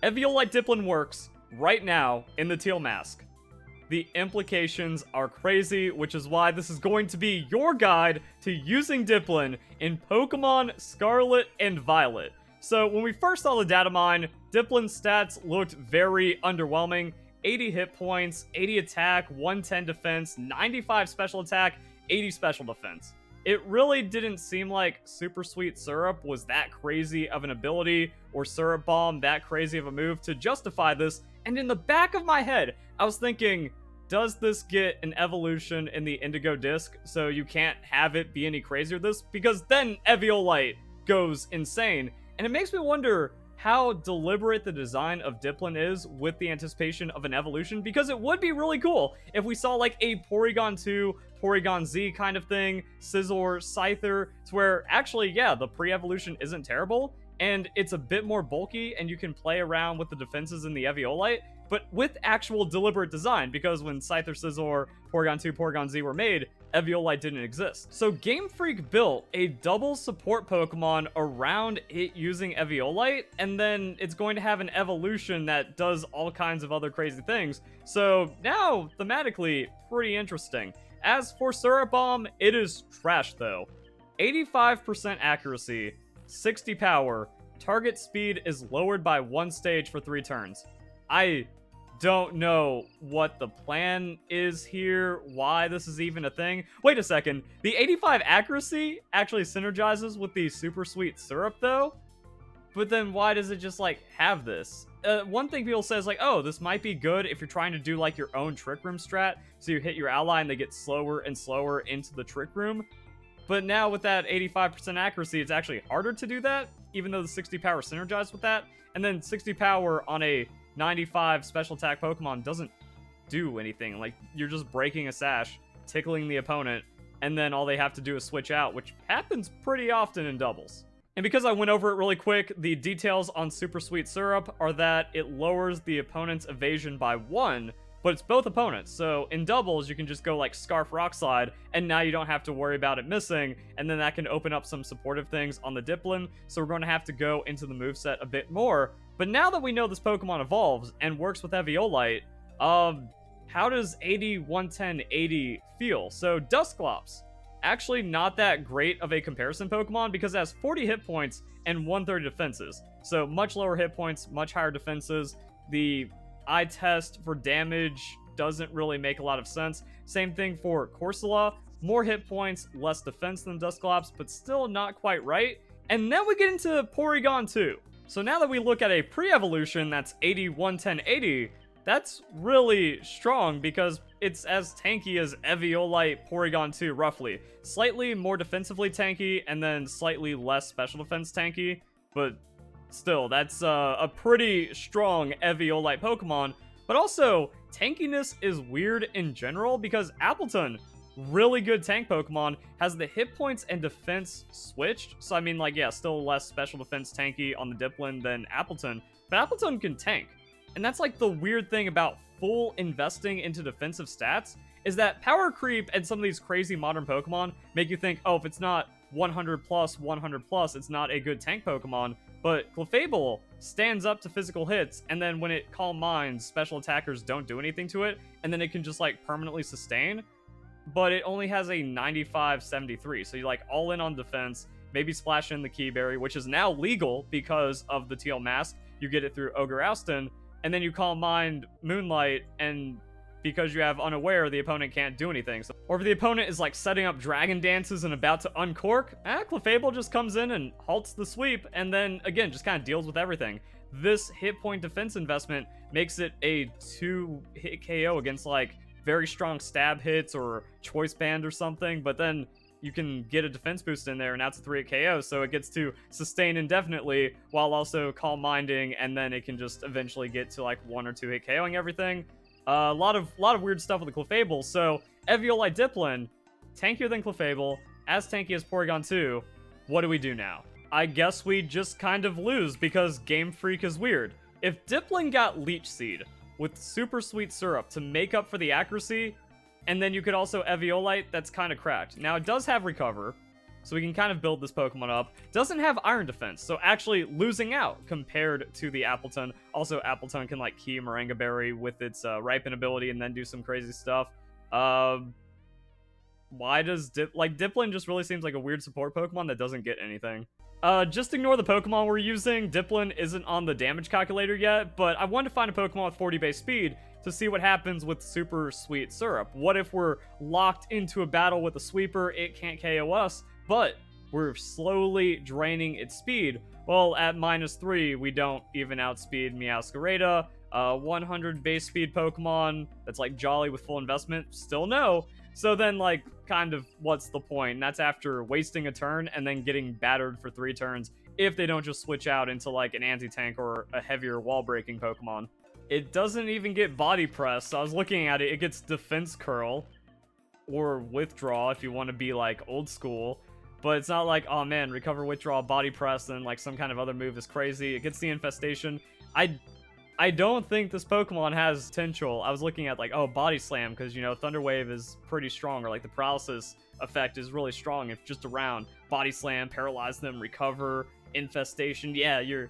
Eviolite Dipplin works right now in the Teal Mask. The implications are crazy, which is why this is going to be your guide to using Dipplin in Pokemon Scarlet and Violet. So when we first saw the datamine, Dipplin's stats looked very underwhelming. 80 hit points, 80 attack, 110 defense, 95 special attack, 80 special defense. It really didn't seem like Super Sweet Syrup was that crazy of an ability, or Syrup Bomb that crazy of a move to justify this, and in the back of my head, I was thinking, does this get an evolution in the Indigo Disk, so you can't have it be any crazier than this? Because then Eviolite goes insane, and it makes me wonder how deliberate the design of Dipplin is with the anticipation of an evolution, because it would be really cool if we saw like a Porygon 2, Porygon Z kind of thing, Scizor, Scyther, to where actually, yeah, the pre-evolution isn't terrible, and it's a bit more bulky, and you can play around with the defenses in the Eviolite, but with actual deliberate design, because when Scyther, Scizor, Porygon 2, Porygon Z were made, Eviolite didn't exist. So Game Freak built a double support Pokemon around it using Eviolite, and then it's going to have an evolution that does all kinds of other crazy things. So now, thematically, pretty interesting. As for Syrup Bomb, it is trash though. 85% accuracy, 60 power, target speed is lowered by 1 stage for 3 turns. I don't know what the plan is here, why this is even a thing. Wait a second, the 85 accuracy actually synergizes with the Super Sweet Syrup though? But then why does it just like have this? One thing people say is like, oh, this might be good if you're trying to do like your own Trick Room strat, so you hit your ally and they get slower and slower into the Trick Room. But now with that 85% accuracy, it's actually harder to do that, even though the 60 power synergized with that. And then 60 power on a 95 special attack Pokemon doesn't do anything. Like, you're just breaking a sash, tickling the opponent, and then all they have to do is switch out, which happens pretty often in doubles. And because I went over it really quick, the details on Super Sweet Syrup are that it lowers the opponent's evasion by 1, but it's both opponents. So in doubles, you can just go like Scarf Rock Slide, and now you don't have to worry about it missing, and then that can open up some supportive things on the Dipplin, so we're going to have to go into the moveset a bit more. But now that we know this Pokemon evolves and works with Eviolite, how does 80, 110, 80 feel? So Dusclops, actually not that great of a comparison Pokemon because it has 40 hit points and 130 defenses. So much lower hit points, much higher defenses. The eye test for damage doesn't really make a lot of sense. Same thing for Corsola, more hit points, less defense than Dusclops, but still not quite right. And then we get into Porygon 2. So now that we look at a pre-evolution that's 80, 110, 80, that's really strong because it's as tanky as Eviolite Porygon 2, roughly. Slightly more defensively tanky, and then slightly less special defense tanky, but still, that's a pretty strong Eviolite Pokemon. But also, tankiness is weird in general because Appleton, really good tank Pokemon, has the hit points and defense switched. So I mean, like, yeah, still less special defense tanky on the Dipplin than Appleton, but Appleton can tank. And that's like the weird thing about full investing into defensive stats, is that power creep and some of these crazy modern Pokemon make you think, oh, if it's not 100 plus, 100 plus, it's not a good tank Pokemon. But Clefable stands up to physical hits, and then when it Calm Minds, special attackers don't do anything to it, and then it can just like permanently sustain. But it only has a 95-73, so you like all in on defense, maybe splash in the Key Berry, which is now legal because of the Teal Mask. You get it through Ogre Oustin, and then you Calm Mind Moonlight, and because you have Unaware, the opponent can't do anything. So, or if the opponent is like setting up Dragon Dances and about to uncork, Clefable just comes in and halts the sweep, and then again, just kind of deals with everything. This hit point defense investment makes it a 2-hit KO against like very strong stab hits or Choice Band or something, but then you can get a defense boost in there, and now it's a 3-hit KO, so it gets to sustain indefinitely while also Calm Minding, and then it can just eventually get to like 1 or 2-hit KOing everything. A lot of weird stuff with the Clefable. So Eviolite Dipplin, tankier than Clefable, as tanky as Porygon 2. What do we do now? I guess we just kind of lose because Game Freak is weird. If Dipplin got Leech Seed with Super Sweet Syrup to make up for the accuracy, and then you could also Eviolite, that's kind of cracked. Now it does have Recover, so we can kind of build this Pokemon up. Doesn't have Iron Defense, so actually losing out compared to the Appleton. Also, Appleton can like Key Moringa Berry with its Ripen ability and then do some crazy stuff. Why does Dipplin just really seems like a weird support Pokemon that doesn't get anything. Just ignore the Pokemon we're using. Dipplin isn't on the damage calculator yet, but I wanted to find a Pokemon with 40 base speed to see what happens with Super Sweet Syrup. What if we're locked into a battle with a sweeper, it can't KO us, but we're slowly draining its speed? Well, at -3, we don't even outspeed Meowscarada. 100 base speed Pokemon that's like Jolly with full investment, still no. So then, like, kind of what's the point? And that's after wasting a turn and then getting battered for 3 turns if they don't just switch out into like an anti-tank or a heavier wall-breaking Pokemon. It doesn't even get Body Press. So I was looking at it, it gets Defense Curl or Withdraw if you want to be like old school. But it's not like, oh man, Recover, Withdraw, Body Press, and like some kind of other move is crazy. It gets the Infestation. I don't think this Pokemon has potential. I was looking at like, oh, Body Slam, because, you know, Thunder Wave is pretty strong, or like the Paralysis effect is really strong if just around. Body Slam, Paralyze them, Recover, Infestation. Yeah, you're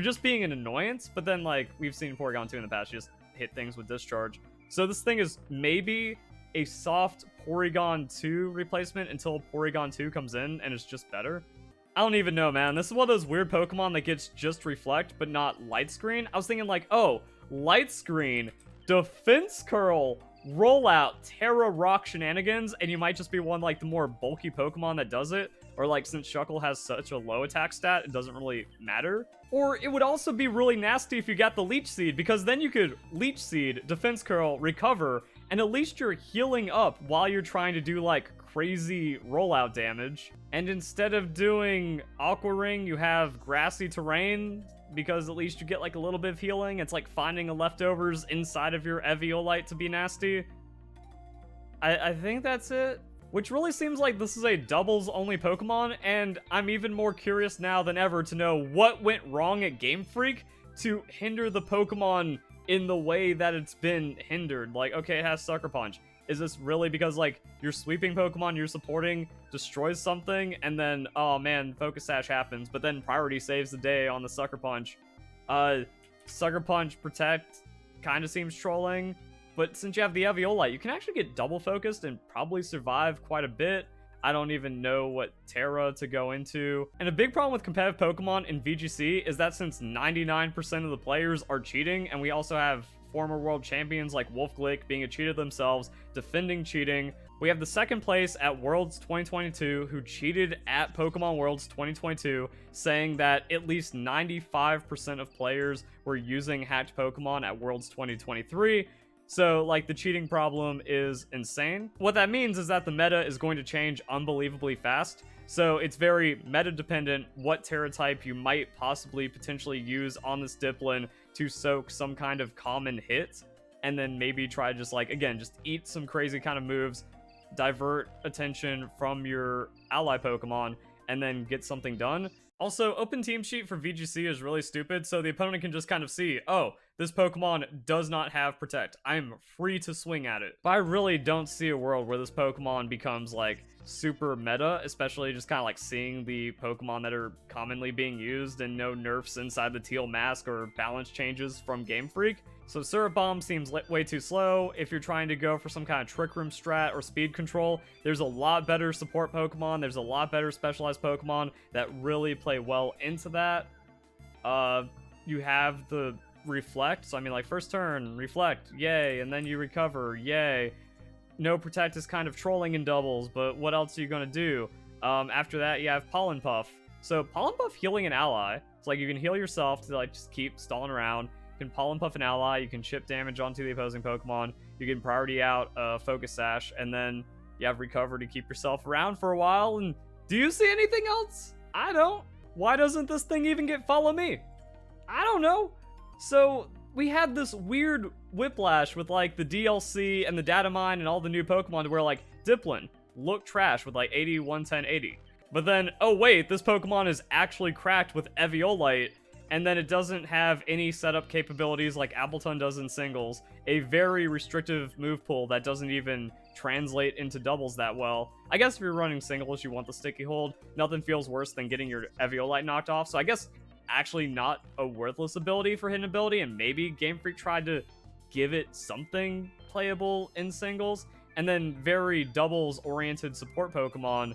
just being an annoyance, but then like we've seen Porygon 2 in the past, you just hit things with Discharge. So this thing is maybe a soft Porygon 2 replacement until Porygon 2 comes in and it's just better. I don't even know, man. This is one of those weird Pokemon that gets just Reflect, but not Light Screen. I was thinking like, oh, Light Screen, Defense Curl, Rollout, Terra Rock shenanigans, and you might just be one like the more bulky Pokemon that does it. Or like, since Shuckle has such a low attack stat, it doesn't really matter. Or it would also be really nasty if you got the Leech Seed, because then you could Leech Seed, Defense Curl, Recover, and at least you're healing up while you're trying to do like crazy rollout damage. And instead of doing Aqua Ring, you have Grassy Terrain, because at least you get like a little bit of healing. It's like finding a leftovers inside of your Eviolite to be nasty. I think that's it. Which really seems like this is a doubles only Pokemon, and I'm even more curious now than ever to know what went wrong at Game Freak to hinder the Pokemon in the way that it's been hindered. Like, okay, it has Sucker Punch. Is this really because, like, your sweeping Pokemon you're supporting destroys something, and then, oh man, Focus Sash happens, but then Priority saves the day on the Sucker Punch? Sucker Punch Protect kind of seems trolling, but since you have the Eviolite, you can actually get double focused and probably survive quite a bit. I don't even know what Terra to go into. And a big problem with competitive Pokemon in VGC is that since 99% of the players are cheating, and we also have former world champions like Wolfglick being a cheater themselves, defending cheating. We have the second place at Worlds 2022 who cheated at Pokemon Worlds 2022, saying that at least 95% of players were using hacked Pokemon at Worlds 2023. So, like, the cheating problem is insane. What that means is that the meta is going to change unbelievably fast. So it's very meta-dependent what Terra type you might possibly potentially use on this Dipplin to soak some kind of common hit, and then maybe try to just, like, again, just eat some crazy kind of moves, divert attention from your ally Pokemon, and then get something done. Also, open team sheet for VGC is really stupid, so the opponent can just kind of see, oh, this Pokemon does not have Protect. I'm free to swing at it. But I really don't see a world where this Pokemon becomes, like, super meta, especially just kind of like seeing the Pokemon that are commonly being used and no nerfs inside the Teal Mask or balance changes from Game Freak. So Syrup Bomb seems way too slow. If you're trying to go for some kind of Trick Room strat or speed control, there's a lot better support Pokemon. There's a lot better specialized Pokemon that really play well into that. You have the Reflect. So I mean, like, first turn, Reflect, yay, and then you recover, yay. No Protect is kind of trolling in doubles, but what else are you going to do? After that, you have Pollen Puff. So Pollen Puff healing an ally. It's like you can heal yourself to, like, just keep stalling around. You can Pollen Puff an ally. You can chip damage onto the opposing Pokemon. You can priority out Focus Sash, and then you have Recover to keep yourself around for a while. And do you see anything else? I don't. Why doesn't this thing even get Follow Me? I don't know. So we had this weird whiplash with, like, the DLC and the Datamine and all the new Pokemon where, like, Dipplin looked trash with, like, 80, 110, 80. But then, oh wait, this Pokemon is actually cracked with Eviolite, and then it doesn't have any setup capabilities like Appleton does in singles, a very restrictive move pool that doesn't even translate into doubles that well. I guess if you're running singles, you want the sticky hold. Nothing feels worse than getting your Eviolite knocked off. So I guess actually not a worthless ability for hidden ability, and maybe Game Freak tried to give it something playable in singles. And then very doubles-oriented support Pokemon,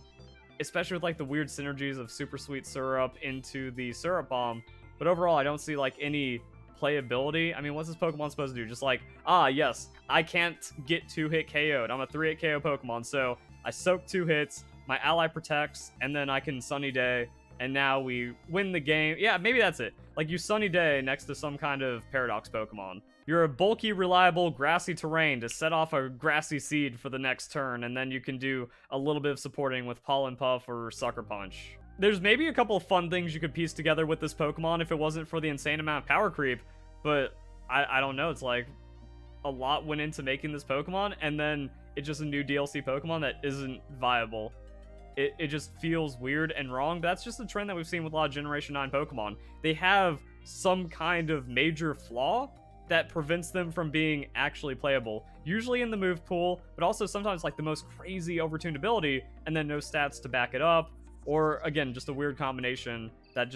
especially with like the weird synergies of Super Sweet Syrup into the Syrup Bomb. But overall, I don't see like any playability. I mean, what's this Pokemon supposed to do? Just like, yes, I can't get 2-hit KO'd. I'm a 3-hit KO Pokemon, so I soak 2 hits, my ally protects, and then I can Sunny Day, and now we win the game. Yeah, maybe that's it. Like, you Sunny Day next to some kind of Paradox Pokemon. You're a bulky, reliable, grassy terrain to set off a grassy seed for the next turn, and then you can do a little bit of supporting with Pollen Puff or Sucker Punch. There's maybe a couple of fun things you could piece together with this Pokemon if it wasn't for the insane amount of power creep, but I don't know. It's like a lot went into making this Pokemon, and then it's just a new DLC Pokemon that isn't viable. It just feels weird and wrong. That's just a trend that we've seen with a lot of Generation 9 Pokemon. They have some kind of major flaw that prevents them from being actually playable. Usually in the move pool, but also sometimes like the most crazy overtuned ability, and then no stats to back it up. Or, again, just a weird combination that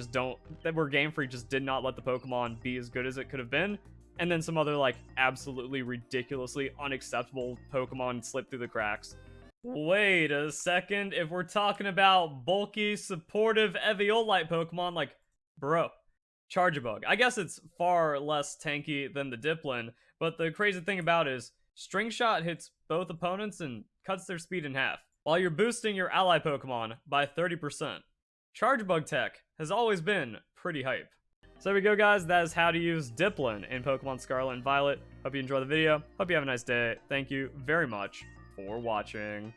where Game Freak just did not let the Pokemon be as good as it could have been. And then some other, like, absolutely ridiculously unacceptable Pokemon slip through the cracks. Wait a second. If we're talking about bulky, supportive Eviolite Pokemon, like, bro, Charjabug. I guess it's far less tanky than the Dipplin, but the crazy thing about it is String Shot hits both opponents and cuts their speed in half, while you're boosting your ally Pokemon by 30%. Charjabug tech has always been pretty hype. So there we go, guys. That is how to use Dipplin in Pokemon Scarlet and Violet. Hope you enjoy the video. Hope you have a nice day. Thank you very much for watching.